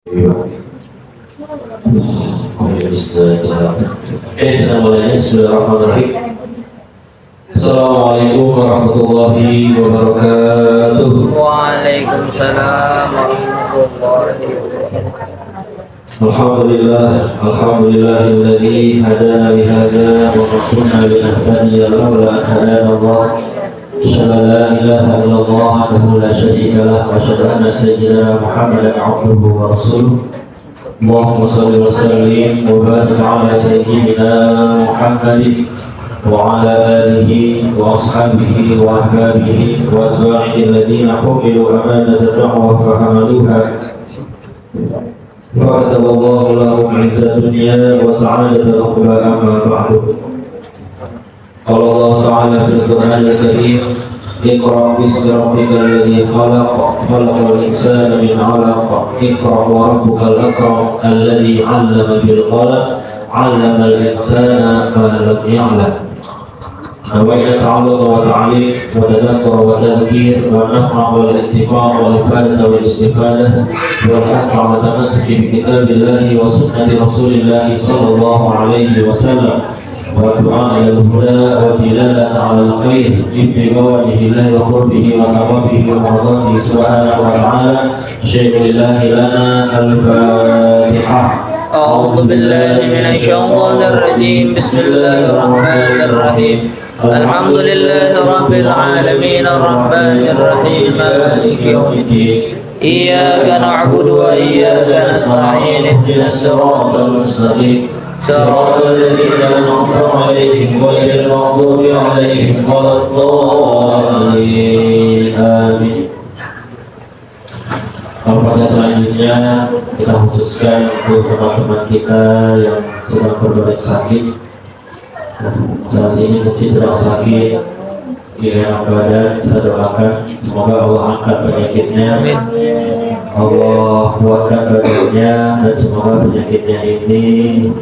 Kita mulai. Bismillahirrahmanirrahim. Assalamualaikum warahmatullahi wabarakatuh. Waalaikumsalam warahmatullahi wabarakatuh. Alhamdulillahilladzi hadana li hadza wa ma kunna linahtadiya laula an hadana Allah. Asyhadu an la ilaha illallah wahdahu la syarika lah wa asyhadu anna sayyidina Muhammadan abduhu wa rasuluh. Allahumma shalli wa sallim wa barik ala sayyidina Muhammadin wa ala alihi wa ashabihi wa ahbabihi wa azwajihi alladhina humilu amanata da'wa fa hamaluha wa kataballahu lahum 'izzat dunya wa sa'adata ukhra amma ba'du. Qala Allah ta'ala fil Qur'anil Karim اقرأ باسم ربك الذي خلق الإنسان من علق اقرأ وربك الأكرم الذي علم بالقلم علم الإنسان ما لم يعلم. نوينا تعلق وتعليم وتذكر وتذكير والنفع والاتباع والإفادة والاستفادة والحث على التمسك بكتاب الله وسنة رسول الله صلى الله عليه وسلم والدعاء إلى الهدى والدلالة على الخير ابتغاء وجه الله وقربه وثوابه ومرضاته سبحانه وتعالى. شيخ الله لنا الفاتحة. أعوذ بالله من الشيطان الرجيم. بسم الله الرحمن الرحيم. الحمد لله رب العالمين الرحمن الرحيم مالك يوم الدين. إياك نعبد وإياك نستعين اهدنا الصراط المستقيم صراط الذين أنعمت عليهم غير المغضوب عليهم ولا الضالين آمين. Pada selanjutnya kita khususkan untuk teman-teman kita yang sedang berbaring sakit. Saat ini mungkin sedang sakit di enak badan, kita doakan semoga Allah angkat penyakitnya, Allah kuatkan badannya, dan semoga penyakitnya ini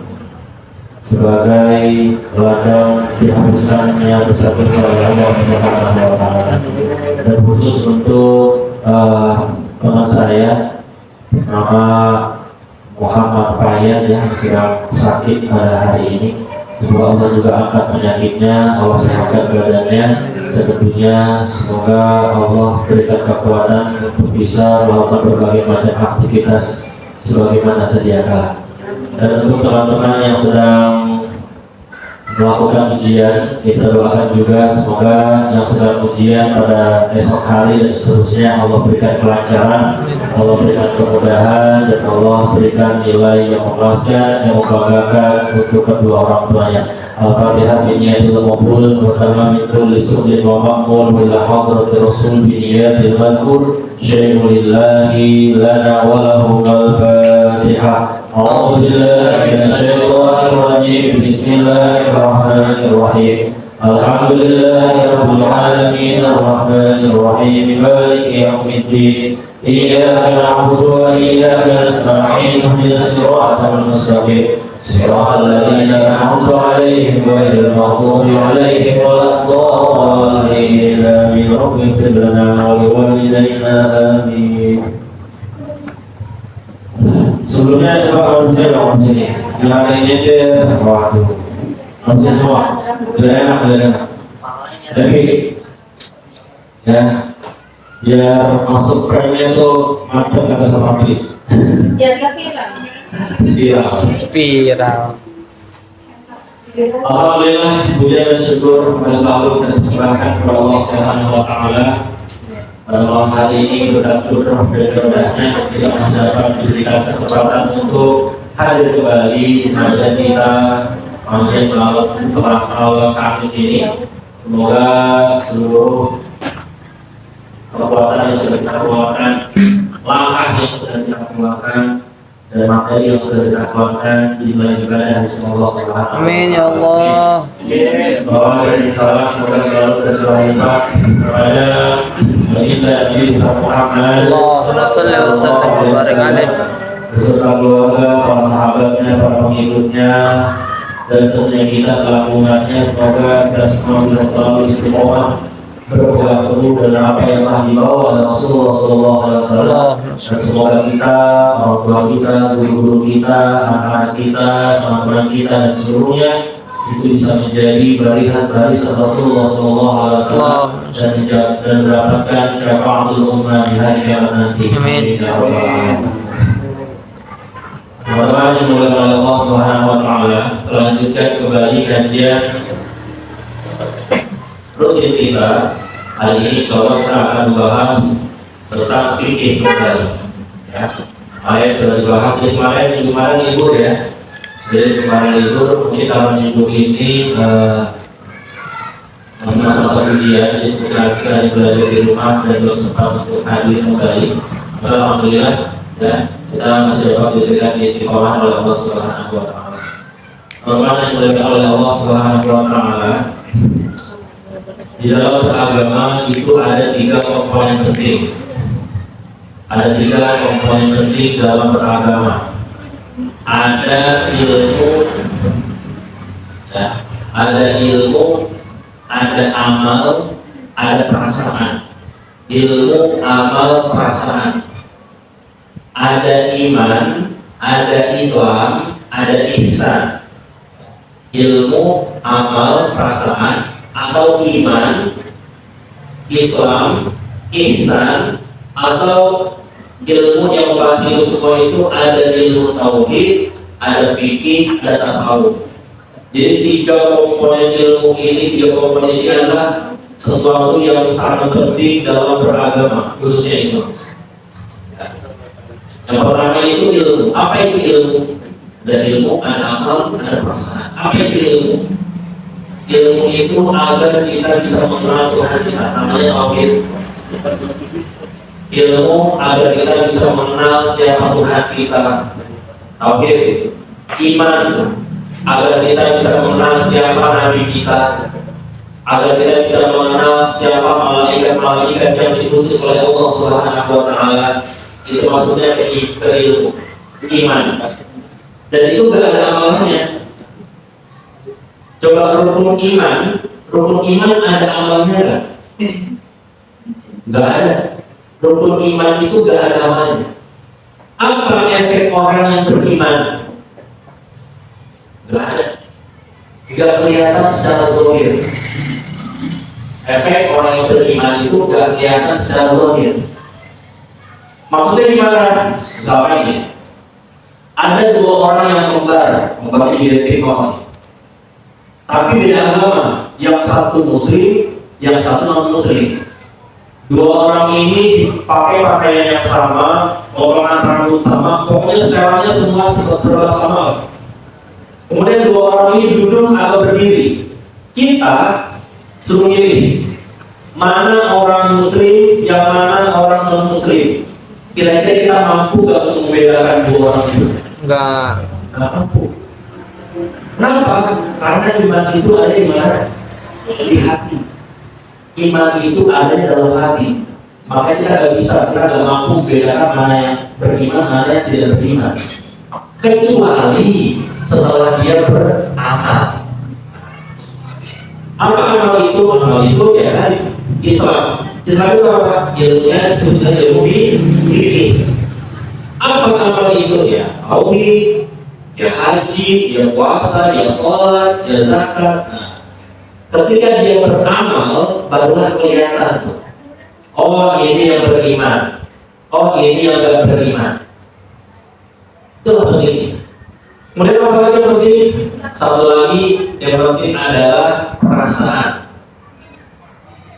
sebagai ladang dihapuskannya dosa-dosa Allah Subhanahu wa Ta'ala. Dan khusus untuk teman saya nama Muhammad Fayan yang sedang sakit pada hari ini, semoga Allah juga angkat penyakitnya, Allah sehatkan badannya, dan tentunya semoga Allah berikan kekuatan untuk bisa melakukan berbagai macam aktivitas sebagaimana sedia kala. Dan untuk teman-teman yang sedang melakukan ujian, kita doakan juga semoga yang sedang ujian pada esok hari dan seterusnya Allah berikan kelancaran, Allah berikan kemudahan, dan Allah berikan nilai yang memuaskan, yang membanggakan untuk kedua orang tuanya. Al-Fatihah biniyatil maqbul wa tamam min kulli su'lin wa maqbul bila hadrati rasul biniyatil madhkur syai'un lillahi lana wa lahum al-Fatihah. A'udzu billahi minasyaitonir rajim. Bismillahirrahmanirrahim. Alhamdulillahi rabbil alamin arrahmanir rahim maliki yaumiddin. Iyyaka na'budu wa iyyaka nasta'in ihdinas siratal mustaqim صراط الذين أنعمت عليهم غير المغضوب عليهم ولا الضالين آمين. رب اغفر لنا ولوالدينا آمين. Sebelumnya coba saya dong sini. Yang ada ini aja. Waduh. Nanti semua. Tidak enak, tidak enak. Tapi ya, biar masuk frame-nya tuh mantap kata sama Pri. Ya kasih lah. Spiral. Alhamdulillah, puja dan syukur selalu dan diserahkan kepada Allah Subhanahu wa Ta'ala. Pada malam hari ini betul-betul berdekatnya kita masih dapat diberikan kesempatan untuk hadir kembali di majelis kita majelis seorang awal Kamis ini. Semoga seluruh perbuatan yang sudah kita keluarkan, langkah yang sudah kita keluarkan, dan materi yang sudah kita keluarkan di ibadah dari Allah Subhanahu wa Ta'ala. Amin ya Allah. Semoga dari salam semoga selalu tercurahkan kepada baginda Nabi Muhammad. Allahumma shalli wa sallim wa barik alaihi. Beserta keluarga, para sahabatnya, para pengikutnya, dan tentunya kita selaku umatnya. Semoga kita semua bisa selalu istiqomah berpegang teguh dengan apa yang telah dibawa oleh Rasulullah SAW, dan semoga kita, orang tua kita, guru-guru kita, anak-anak kita, teman-teman kita dan seluruhnya itu bisa menjadi barisan Rasulullah SAW dan mendapatkan syafaatul ummah di hari kiamat nanti. Amin. Ya Rabbal Alamin. Teman-teman yang dimuliakan oleh Allah Subhanahu wa taala, melanjutkan kembali kajian rutin kita. Hari ini insyaallah kita akan membahas tentang fikih kembali. Ya. Ayat sudah dibahas jadi kemarin libur ya. Jadi kemarin libur kita minggu ini masa-masa ujian, jadi kita belajar di rumah dan belum sempat untuk hadir kembali. Alhamdulillah ya, kita masih dapat diberikan istiqomah oleh Allah Subhanahu wa taala. Teman-teman yang dimuliakan oleh Allah Subhanahu wa taala, di dalam beragama itu ada 3 komponen penting. Ada 3 komponen penting dalam beragama. Ada ilmu, ya, ada amal, ada perasaan. Ilmu, amal, perasaan. Ada iman, ada Islam, ada ihsan. Ilmu, amal, perasaan, atau iman, Islam, ihsan, atau ilmu yang membahas semua itu ada ilmu tauhid, ada fikih, ada tasawuf. Jadi 3 komponen ilmu ini, 3 komponen ini adalah sesuatu yang sangat penting dalam beragama, khususnya Islam. Yang pertama itu ilmu. Apa itu ilmu? Ada ilmu, ada amal, ada perasaan. Apa itu ilmu? Ilmu itu agar kita bisa mengenal Tuhan kita, namanya tauhid. Ilmu agar kita bisa mengenal siapa Tuhan kita, tauhid. Iman agar kita bisa mengenal siapa Nabi kita, agar kita bisa mengenal siapa malaikat-malaikat yang diutus oleh Allah Subhanahu wa taala. Itu maksudnya ke ilmu, iman. Dan itu gak ada amalnya. Coba rukun iman ada amalnya gak? Gak ada. Rukun iman itu gak ada amalnya. Apa efek orang yang beriman? Gak ada. Gak kelihatan secara zahir. Efek orang yang beriman itu gak kelihatan secara zahir. Maksudnya gimana? Misalkan ini, ada 2 orang yang kembar identik orang, tapi beda agama. Yang satu muslim, yang satu non muslim. 2 orang ini dipakai pakaian yang sama, potongan rambut sama, pokoknya sekarangnya semua serba sama. Kemudian 2 orang ini duduk atau berdiri. Kita suruh milih mana orang muslim, yang mana orang non muslim. Kira-kira kita mampu gak untuk membedakan 2 orang itu? Enggak mampu. Kenapa? Karena iman itu ada di mana? Di hati. Iman itu ada di dalam hati. Makanya kita gak mampu membedakan mana yang beriman, mana yang tidak beriman. Kecuali setelah dia beramal. Apa amal itu? Amal itu ya kan Islam. Islam itu apa? Ilmunya disebutkan ilmu fikih. Apa amal itu ya? Tauhid, ya haji, ya puasa, ya sholat, ya zakat. Nah, ketika dia beramal, barulah kelihatan. Oh ini yang beriman. Oh ini yang gak beriman. Itulah pentingnya. Kemudian apa lagi yang penting? Satu lagi yang penting adalah perasaan.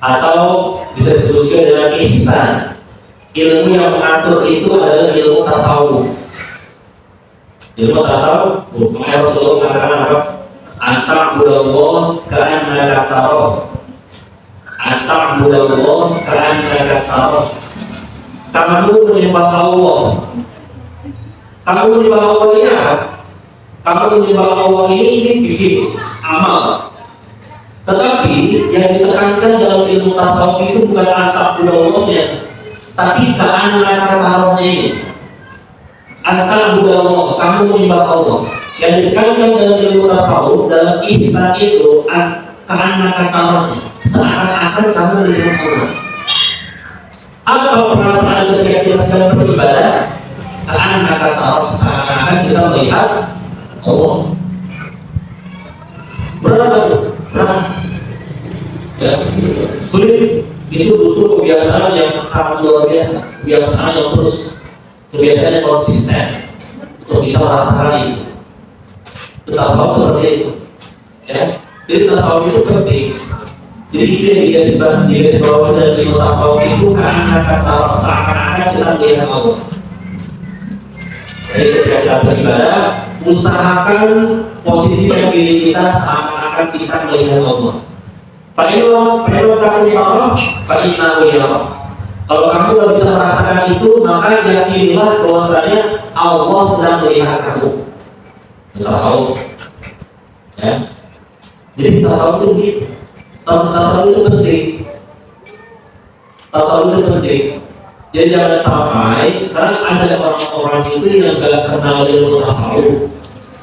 Atau bisa disebutkan dengan ihsan. Ilmu yang mengatur itu adalah ilmu tasawuf. Ilmu tasawuf, Rasulullah mengatakan apa? Anta'budallah ka'annaka tarah. Anta'budallah ka'annaka tarah. Kamu menyembah Allah. Kamu menyembah Allah ini apa? Kamu menyembah Allah ini fikih, amal. Tetapi yang ditekankan dalam ilmu tasawuf itu bukan anta'budallahnya, tapi ka'annaka tarahnya ini. Anta'budallah, kamu menyembah Allah. Yang ditekankan dalam ilmu tasawuf, dalam ihsan itu ka'annaka tarahnya. seakan-akan kamu melihat Allah. Apa perasaan ketika kita sedang beribadah? Seakan-akan kita melihat Allah. Berat, ya, sulit. Itu butuh kebiasaan yang sangat luar biasa, kebiasaan yang terus, kebiasaan yang konsisten untuk bisa merasakan itu. Tasawuf seperti itu, ya. Jadi tasawuf itu penting. Jadi itu yang dia sebabkan dari ilmu tasawuf itu karena kata seakan-akan kita melihat Allah. Jadi ketika kita beribadah, usahakan posisi diri kita seakan-akan kita melihat Allah. Kalau kamu tidak bisa merasakan itu, maka yakinilah bahwasanya Allah sedang melihat kamu. Tasawuf, ya. Jadi tasawuf itu begitu. Tasawuf itu penting. Tasawuf itu penting. Jadi jangan sampai karena ada orang-orang itu yang gak kenal ilmu tasawuf,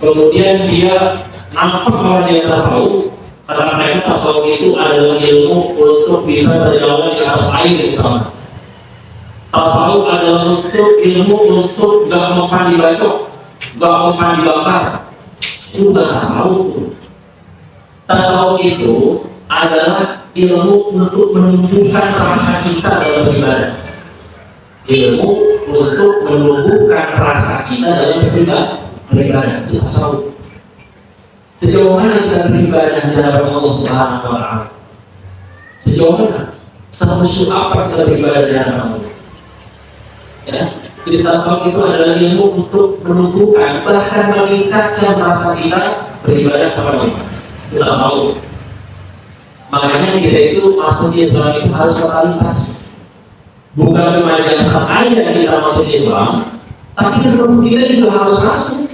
kemudian dia nampak bahwa dia tasawuf. Karena mereka tasawuf itu adalah ilmu untuk bisa berjalan di atas air misalnya. Tasawuf adalah untuk ilmu untuk gak mempan dibacok, gak mempan dibakar. Itu bukan tasawuf. Tasawuf itu adalah ilmu untuk menumbuhkan rasa kita dalam beribadah. Ilmu untuk menumbuhkan rasa kita dalam beribadah. Itu tasawuf. Sejauh mana kita beribadah di hadapan Allah Subhanahu wa Ta'ala? Sejauh mana? Sehusyuk apa kita beribadah di hadapan Allah? Ya, jadi tasawuf itu adalah ilmu untuk menumbuhkan bahkan meningkatkan rasa kita beribadah kepada Allah. Itu tasawuf. Makanya kita itu masuk Islam itu harus totalitas. Bukan cuma jasad aja kita masuk Islam, tapi kita juga harus masuk.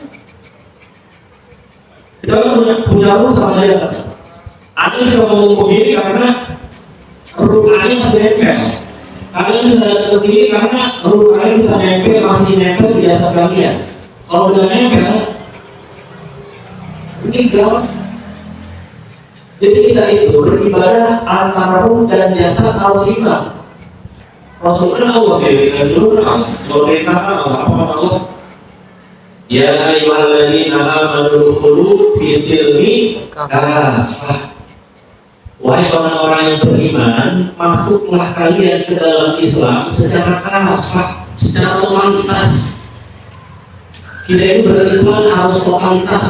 Kita punya ruh sama jasad. Ada yang bisa ngomong begini karena ruhnya masih nempel. Kalian bisa datang ke sini karena ruh kalian bisa nempel, masih nempel di jasad kalian. Kalau udah nempel, meninggal. Jadi kita itu beribadah antara ruh dan jasad harus seimbang. Rasulullah Allah kita dulu memerintahkan Allah. Ya ayyuhalladzina amanu udkhulu fi silmi kafah. Wahai orang-orang yang beriman, masuklah kalian ke dalam Islam secara kafah, secara totalitas. Kita itu berislam harus totalitas,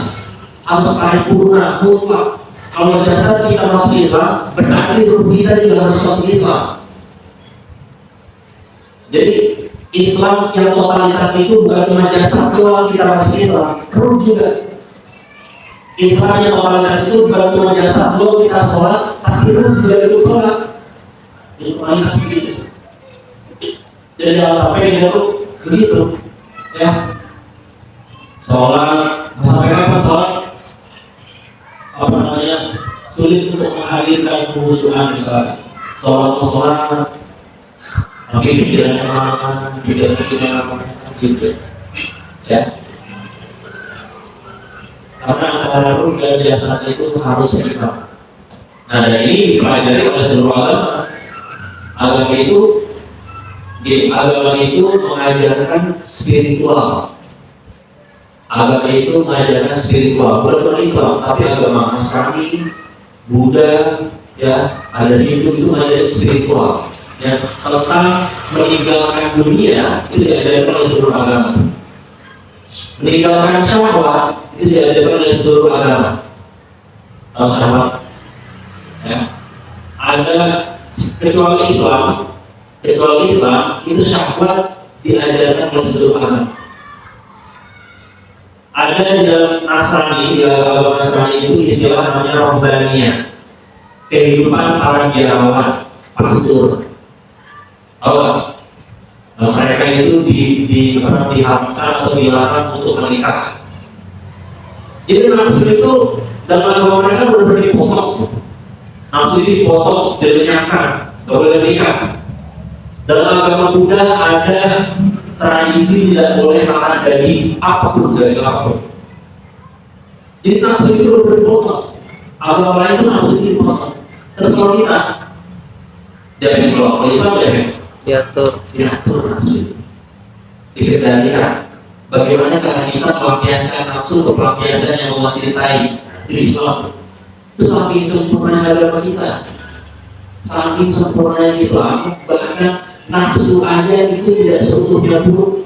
harus paripurna, mutlak. Kalau jasad kita masuk Islam, berarti ruh kita juga harus masuk Islam. Jadi Islam yang totalitas itu bukan cuma jasad doang kita masuk Islam, ruh juga. Islam yang totalitas itu bukan cuma jasad doang kita sholat, tapi ruh juga ikut sholat. Jadi totalitas begitu. Jadi jangan sampai kita tuh begitu, ya. Sholat sampai kapan sholat? Apa namanya? Sulit untuk menghadirkan kehusuan misalnya. Sholat tapi pikirannya kemana, gitu, ya. Karena antara ruh dan jasad itu harus seimbang. Nah, dan ini dipelajari oleh seluruh agama. Agama itu mengajarkan spiritual. Agama itu mengajarkan spiritual, bukan Islam, tapi agama Nasrani, Buddha, ya, ada Hindu itu mengajarkan spiritual. Ya, tentang meninggalkan dunia itu diajarkan oleh seluruh agama. Meninggalkan syahwat itu diajarkan oleh seluruh agama. Tahu syahwat? Ya. Ada kecuali Islam itu syahwat diajarkan oleh seluruh agama. Ada di dalam Nasrani, di agama Nasrani itu istilah namanya rohbaniyah, kehidupan para biarawan, pastor. Mereka itu diharamkan atau dilarang untuk menikah. Jadi nafsu itu dalam agama mereka benar-benar dipotong. Nafsu itu dipotong, dilenyapkan, tidak boleh nikah. Dalam agama Buddha ada tradisi tidak boleh makan daging apapun. Jadi nafsu itu benar-benar dipotong. Agama lain itu nafsu itu dipotong. Tapi kalau kita dari kelompok Islam diatur nafsu. Kita lihat bagaimana cara kita melampiaskan nafsu ke pelampiasan yang Allah cintai di Islam. Itu saking sempurna agama kita, saking sempurna Islam, bahkan nafsu aja itu tidak seutuhnya buruk.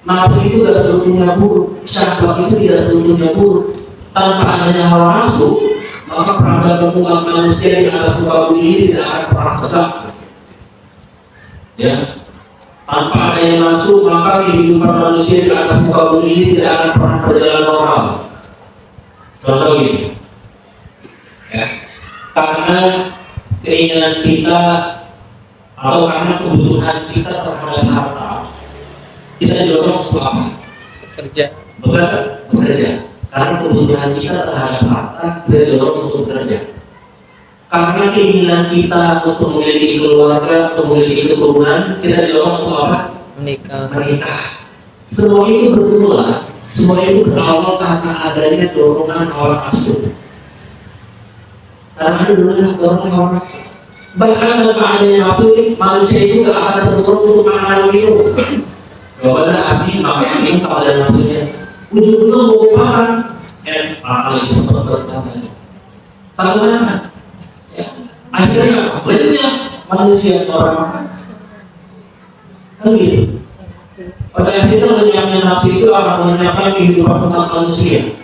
Nafsu itu tidak seutuhnya buruk, syahwat itu tidak seutuhnya buruk. Tanpa adanya hawa nafsu, maka peradaban umat manusia di atas muka bumi ini tidak akan pernah tegak. Ya, tanpa adanya nafsu, maka kehidupan manusia di atas muka bumi ini tidak akan pernah berjalan normal. Contoh gini, ya, karena keinginan kita atau karena kebutuhan kita terhadap harta, kita didorong untuk apa? Bekerja. Karena kebutuhan kita terhadap harta, kita didorong untuk bekerja. Karena keinginan kita untuk memiliki keluarga, untuk memiliki keturunan, kita didorong untuk apa? Menikah. Semua itu bermula, semua itu berawal karena adanya dorongan hawa nafsu. Karena ada dorongan hawa nafsu. Bahkan tanpa adanya nafsu, manusia itu tidak akan terdorong untuk makan minum. Kalau ada asli makan minum tak ada nafsunya. Ujung-ujung mau makan, makan sempat bertahan. Bagaimana? Ya, akhirnya banyak manusia orang makan. Kan gitu. Pada akhirnya lenyapnya nafsu itu akan menyebabkan kehidupan umat manusia.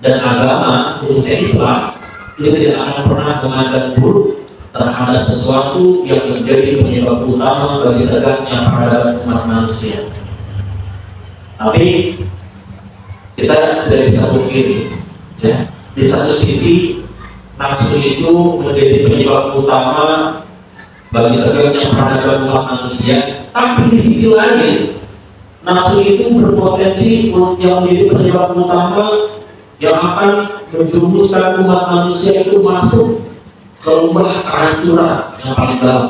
Dan agama, khususnya Islam, itu tidak akan pernah memandang buruk terhadap sesuatu yang menjadi penyebab utama bagi tegaknya peradaban umat manusia. Tapi kita tidak bisa pungkiri, ya, di satu sisi nafsu itu menjadi penyebab utama bagi tegaknya peradaban umat manusia, tapi di sisi lain nafsu itu berpotensi yang menjadi penyebab utama yang akan menjurumuskan umat manusia itu masuk ke lembah kehancuran yang paling dalam.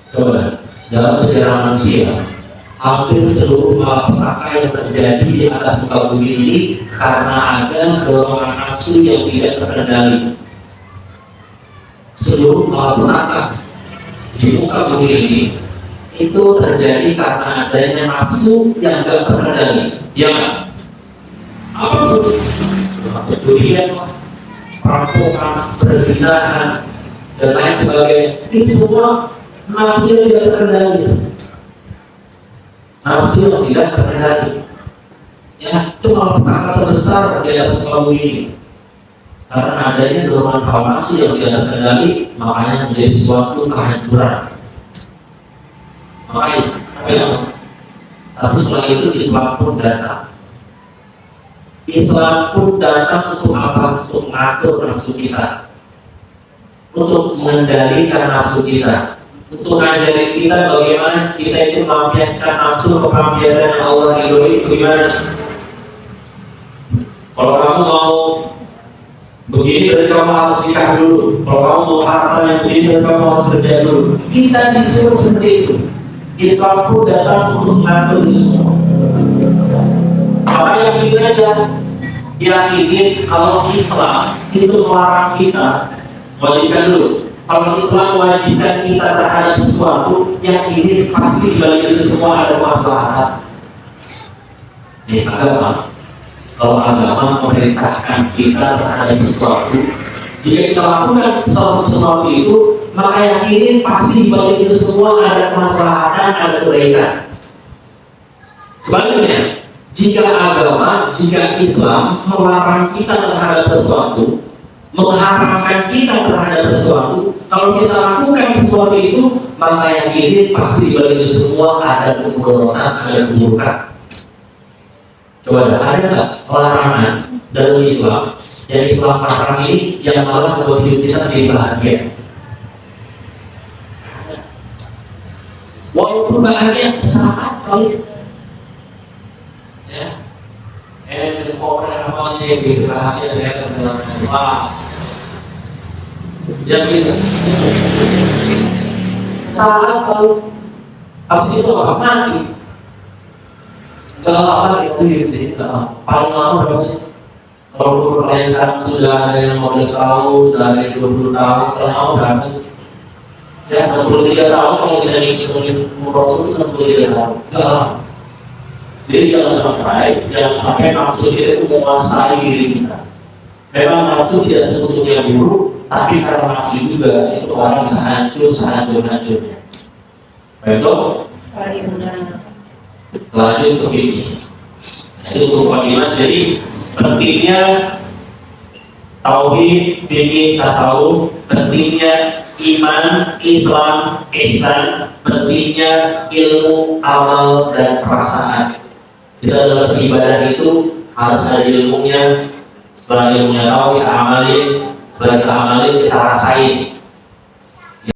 Coba dalam sejarah manusia, hampir seluruh malapetaka yang terjadi di atas muka bumi ini karena ada dorongan nafsu yang tidak terkendali. Seluruh malapetaka di muka bumi ini itu terjadi karena adanya nafsu yang tidak terkendali. Ya, apa itu? Pencurian, perampokan, perzinahan, dan lain sebagainya. Ini semua nafsu yang tidak terkendali. Nafsu yang tidak terkendali. Ya, itu malapetaka terbesar di atas muka bumi ini. Karena adanya dorongan hawa nafsu yang tidak terkendali, makanya menjadi suatu kehancuran. Makanya, tapi setelah itu Islam pun datang. Islam pun datang untuk apa? Untuk mengatur nafsu kita, untuk mengendalikan nafsu kita, untuk ngajarin kita bagaimana kita itu melampiaskan nafsu ke pelampiasan yang Allah ridhoi. Bagaimana? Kalau kamu mau begini, berarti kamu harus nikah dulu. Kalau kamu mau harta yang begini, berarti kamu harus kerja dulu. Kita disuruh seperti itu. Islam pun datang untuk mengatur itu semua. Maka yakinin aja, yakinin kalau Islam itu melarang kita, wajibkan dulu. Kalau Islam mewajibkan kita terhadap sesuatu, yakinin pasti di balik itu semua ada maslahat. Agama, kalau agama memerintahkan kita terhadap sesuatu, jika kita lakukan sesuatu itu, maka yakinin pasti di balik itu semua ada kemaslahatan, ada kebaikan. Sebaliknya, jika agama, jika Islam melarang kita terhadap sesuatu, mengharamkan kita terhadap sesuatu, kalau kita lakukan sesuatu itu, maka yakinin pasti di balik itu semua ada kemudorotan, ada keburukan. Coba ada nggak larangan dalam Islam yang Islam larang ini yang malah membuat hidup kita lebih bahagia? Walaupun bahagia sangat kali, ya, apa yang gitu bahagia ya wah, yang gitu sangat kali, habis itu apa mati? Kalau apa itu hidup di sini paling lama berapa sih? Kalau pertanyaan sekarang sudah ada yang 15 tahun, sudah ada yang 20 tahun, kalau mau berapa sih? Ya, 63 tahun kalau kita ngikutin Rasul itu 63 tahun. Enggak lama. Jadi jangan sampai nafsu kita itu menguasai diri kita. Memang nafsu tidak sebetulnya buruk, tapi karena nafsu juga itu orang sehancur-hancurnya. Betul? Lanjut ke fikih. Itu rukun iman. Jadi pentingnya tauhid, fikih, tasawuf, pentingnya iman, Islam, ihsan, pentingnya ilmu, amal dan perasaan. Kita dalam beribadah itu harus ada ilmunya. Setelah ilmunya tahu kita amalin, setelah kita amalin kita rasain.